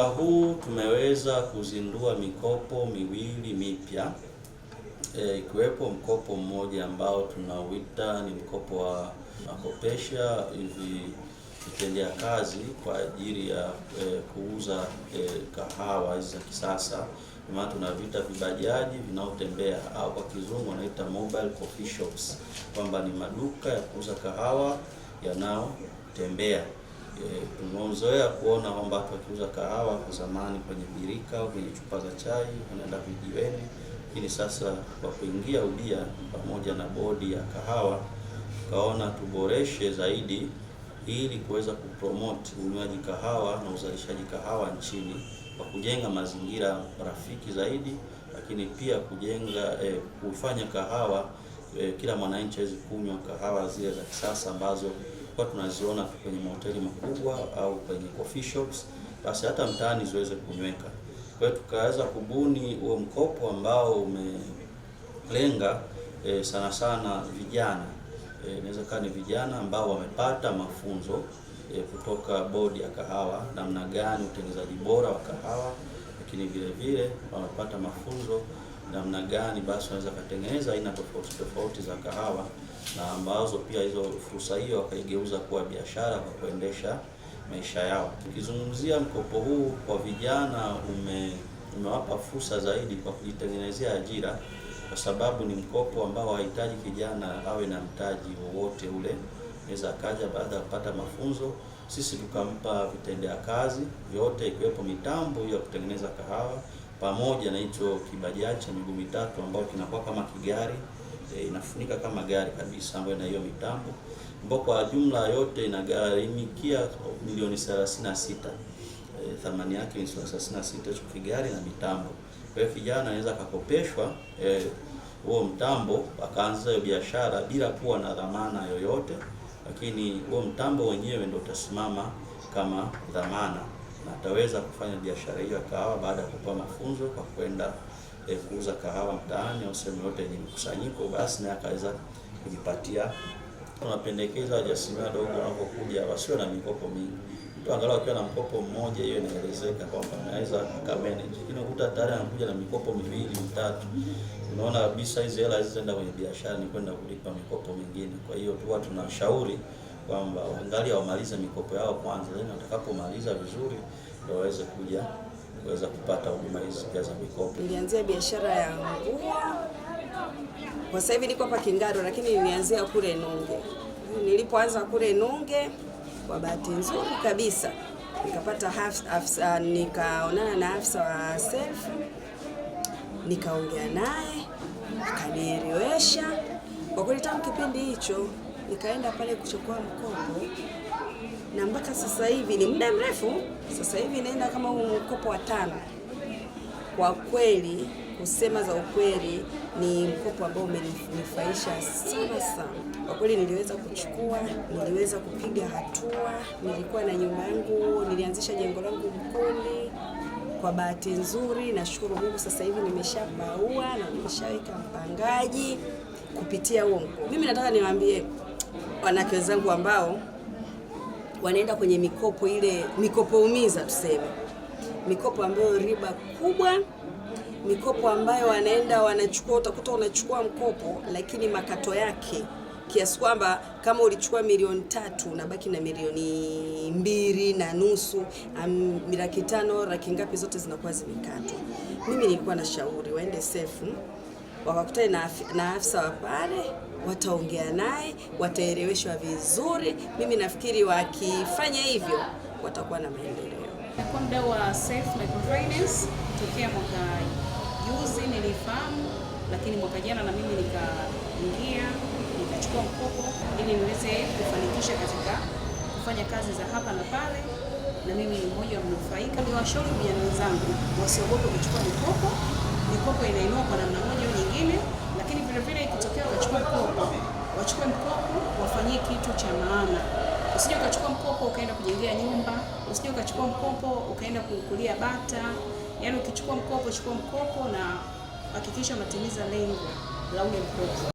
Huu tumeweza kuzindua mikopo miwili mipya, ikiwepo mkopo mmoja ambao tunauita ni mkopo wa nakopesha hivi vitendea kazi kwa ajili ya kuuza kahawa hizi za kisasa, maana tunavita vibajaji vinaotembea au kwa kizungu wanaita mobile coffee shops, kwamba ni maduka ya kuuza kahawa yanayotembea. Tumezoea kuona kwamba watu wakiuza kahawa kwa zamani kwenye birika au kwenye chupa za chai, wanaenda vijiweni, lakini sasa kwa kuingia ubia pamoja na bodi ya kahawa kaona tuboreshe zaidi ili kuweza kupromote unywaji kahawa na uzalishaji kahawa nchini kwa kujenga mazingira rafiki zaidi, lakini pia kujenga kufanya kahawa kila mwananchi aweze kunywa kahawa zile za kisasa ambazo kwa tunaziona kwenye mahoteli makubwa au kwenye coffee shops, basi hata mtaani ziweze kunyweka. Kwa hiyo tukaweza kubuni huo mkopo ambao umelenga sana sana vijana. Inaweza kuwa ni vijana ambao wamepata mafunzo kutoka bodi ya kahawa, namna gani utengenezaji bora wa kahawa, lakini vile vile wamepata mafunzo namna gani basi wanaweza kutengeneza aina tofauti za kahawa, na ambazo pia hizo fursa hiyo wakaigeuza kuwa biashara kwa kuendesha maisha yao. Tukizungumzia mkopo huu kwa vijana umewapa fursa zaidi kwa kujitengenezea ajira, kwa sababu ni mkopo ambao hahitaji kijana awe na mtaji wowote ule. Anaweza akaja baada ya kupata mafunzo, sisi tukampa vitendea kazi vyote, ikiwepo mitambo ya kutengeneza kahawa pamoja na hicho kibajaji cha miguu mitatu ambao kinakuwa kama kigari, inafunika kama gari kabisa, ambayo na hiyo mitambo ambao kwa jumla yote inagharimikia milioni 36. Thamani yake ni 36 hicho kigari na mitambo. Kwa hiyo kijana anaweza akakopeshwa huo mtambo akaanza hiyo biashara bila kuwa na dhamana yoyote, lakini huo mtambo wenyewe ndio utasimama kama dhamana na ataweza kufanya biashara hiyo ya kahawa baada ya kupewa mafunzo kwa kwenda kuuza kahawa mtaani au sehemu yote yenye mkusanyiko, basi na akaweza kujipatia. Tunapendekeza wajasiriamali wadogo wanapokuja wasiwe na mikopo mingi. Mtu angalau akiwa na mkopo mmoja, hiyo inaelezeka kwamba anaweza kumanage. Lakini ukuta tayari anakuja na mikopo miwili mitatu, unaona kabisa hizo hela zitaenda kwenye biashara, ni kwenda kulipa mikopo mingine. Kwa hiyo tu tunashauri kwamba waangalia wamalize mikopo yao kwanza, then watakapomaliza vizuri ndio waweze kuweza kupata huduma hizi pia za mikopo. Nilianzia biashara ya nguo. Kwa sasa hivi niko hapa Kingaro, lakini nilianzia kule Nunge. Nilipoanza kule Nunge, kwa bahati nzuri kabisa nikapata nikaonana na afisa wa self, nikaongea naye, akanielewesha. Kwa kweli tangu kipindi hicho nikaenda pale kuchukua mkopo, na mpaka sasa hivi ni muda mrefu, sasa hivi naenda kama mkopo wa 5. Kwa kweli, kusema za ukweli, ni mkopo ambao umenifaisha sana sana. Kwa kweli niliweza kuchukua, niliweza kupiga hatua, nilikuwa na nyumba yangu, nilianzisha jengo langu Mkoni. Kwa bahati nzuri, nashukuru Mungu, sasa hivi nimeshabaua na nimeshaweka mpangaji kupitia huo mkopo. Mimi nataka niwaambie wanawake wenzangu ambao wanaenda kwenye mikopo ile, mikopo umiza tuseme, mikopo ambayo riba kubwa, mikopo ambayo wanaenda wanachukua, utakuta unachukua mkopo lakini makato yake kiasi kwamba kama ulichukua milioni 3 unabaki na milioni 2.5, 500,000, laki ngapi, zote zinakuwa zimekatwa. Mimi nilikuwa na shauri waende safe, wakakutane na afisa wa pale, wataongea naye, wataeleweshwa vizuri. Mimi nafikiri wakifanya hivyo watakuwa na maendeleo. Kwa mdau wa Safe Microfinance tokea mwaka juzi nilifahamu, lakini mwaka jana na mimi nikaingia nikachukua mkopo ili niweze kufanikisha katika kufanya kazi za hapa na pale, na mimi ni mmoja wa mnufaika. Niwashauri vijana wenzangu wasiogope kuchukua mikopo. Mikopo inainua kwa namna moja au nyingine, lakini vile vile ikitokea wachukue mkopo wafanyie kitu cha maana. Usije ukachukua mkopo ukaenda kujengea nyumba, usije ukachukua mkopo ukaenda kukulia bata. Yaani ukichukua mkopo, chukua mkopo na hakikisha unatimiza lengo la ule mkopo.